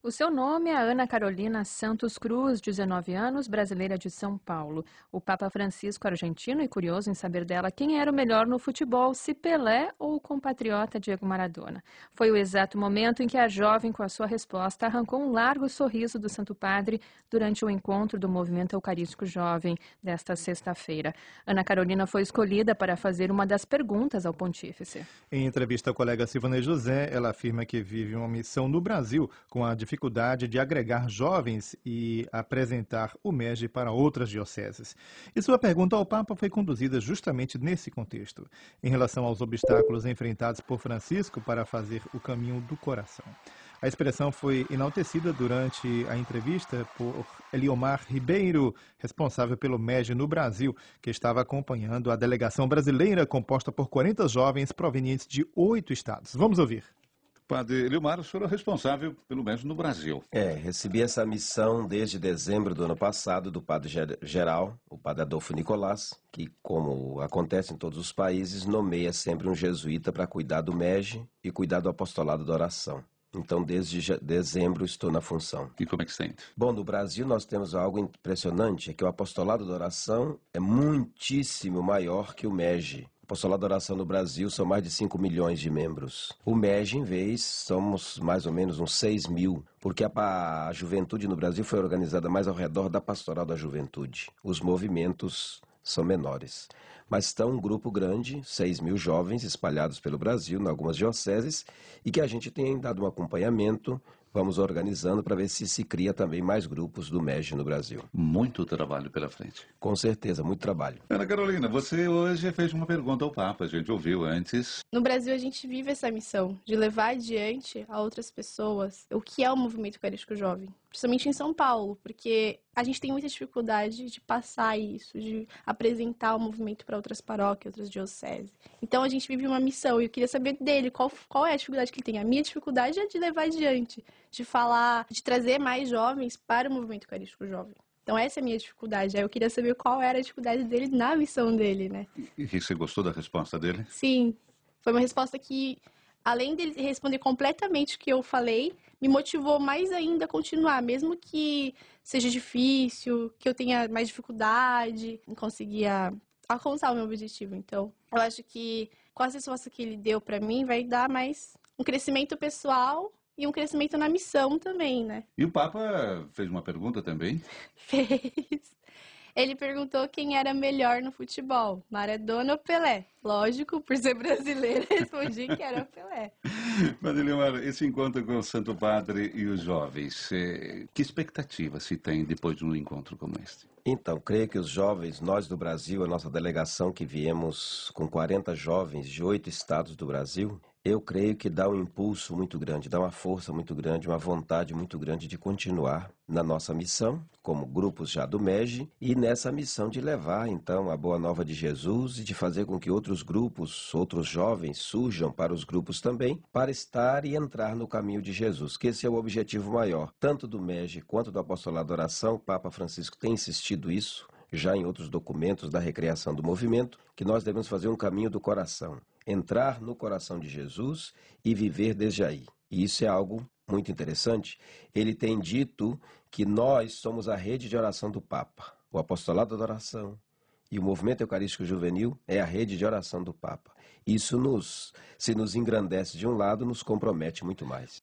O seu nome é Ana Carolina Santos Cruz, 19 anos, brasileira de São Paulo. O Papa Francisco, argentino e curioso em saber dela quem era o melhor no futebol, se Pelé ou o compatriota Diego Maradona. Foi o exato momento em que a jovem, com a sua resposta, arrancou um largo sorriso do Santo Padre durante o encontro do Movimento Eucarístico Jovem desta sexta-feira. Ana Carolina foi escolhida para fazer uma das perguntas ao pontífice. Em entrevista ao colega Silvanei José, ela afirma que vive uma missão no Brasil com a dificuldade de agregar jovens e apresentar o MEG para outras dioceses. E sua pergunta ao Papa foi conduzida justamente nesse contexto, em relação aos obstáculos enfrentados por Francisco para fazer o caminho do coração. A expressão foi enaltecida durante a entrevista por Eliomar Ribeiro, responsável pelo MEG no Brasil, que estava acompanhando a delegação brasileira composta por 40 jovens provenientes de 8 estados. Vamos ouvir. Padre Eliomar, o senhor é responsável pelo MEG no Brasil. Recebi essa missão desde dezembro do ano passado do padre geral, o padre Adolfo Nicolás, que, como acontece em todos os países, nomeia sempre um jesuíta para cuidar do MEG e cuidar do apostolado da oração. Então, desde dezembro, estou na função. E como é que sente? Bom, no Brasil nós temos algo impressionante, é que o apostolado da oração é muitíssimo maior que o MEG. O apostolado da oração no Brasil são mais de 5 milhões de membros. O MEG, em vez, somos mais ou menos uns 6 mil, porque a juventude no Brasil foi organizada mais ao redor da pastoral da juventude. Os movimentos são menores. Mas está um grupo grande, 6 mil jovens espalhados pelo Brasil, em algumas dioceses, e que a gente tem dado um acompanhamento, vamos organizando para ver se cria também mais grupos do MEG no Brasil. Muito trabalho pela frente. Com certeza, muito trabalho. Ana Carolina, você hoje fez uma pergunta ao Papa, a gente ouviu antes. No Brasil, a gente vive essa missão de levar adiante a outras pessoas o que é o movimento eucarístico jovem. Principalmente em São Paulo, porque a gente tem muita dificuldade de passar isso, de apresentar o movimento para outras paróquias, outras dioceses. Então a gente vive uma missão e eu queria saber dele qual é a dificuldade que ele tem. A minha dificuldade é de levar adiante, de falar, de trazer mais jovens para o movimento eucarístico jovem. Então essa é a minha dificuldade. Aí eu queria saber qual era a dificuldade dele na missão dele, né? E você gostou da resposta dele? Sim, foi uma resposta que, além dele responder completamente o que eu falei, me motivou mais ainda a continuar, mesmo que seja difícil, que eu tenha mais dificuldade em conseguir alcançar o meu objetivo. Então, eu acho que com a resposta que ele deu pra mim, vai dar mais um crescimento pessoal e um crescimento na missão também, né? E o Papa fez uma pergunta também? Fez. Ele perguntou quem era melhor no futebol, Maradona ou Pelé. Lógico, por ser brasileira, respondi que era Pelé. Padre Eliomar, esse encontro com o Santo Padre e os jovens, que expectativa se tem depois de um encontro como este? Então, creio que os jovens, nós do Brasil, a nossa delegação que viemos com 40 jovens de 8 estados do Brasil, eu creio que dá um impulso muito grande, dá uma força muito grande, uma vontade muito grande de continuar na nossa missão, como grupos já do MEG, e nessa missão de levar, então, a boa nova de Jesus e de fazer com que outros grupos, outros jovens surjam para os grupos também, para estar e entrar no caminho de Jesus, que esse é o objetivo maior, tanto do MEG quanto do Apostolado da Oração. O Papa Francisco tem insistido isso, já em outros documentos da recriação do movimento, que nós devemos fazer um caminho do coração, entrar no coração de Jesus e viver desde aí. E isso é algo muito interessante. Ele tem dito que nós somos a rede de oração do Papa. O Apostolado da Oração e o Movimento Eucarístico Juvenil é a rede de oração do Papa. Isso se nos engrandece de um lado, nos compromete muito mais.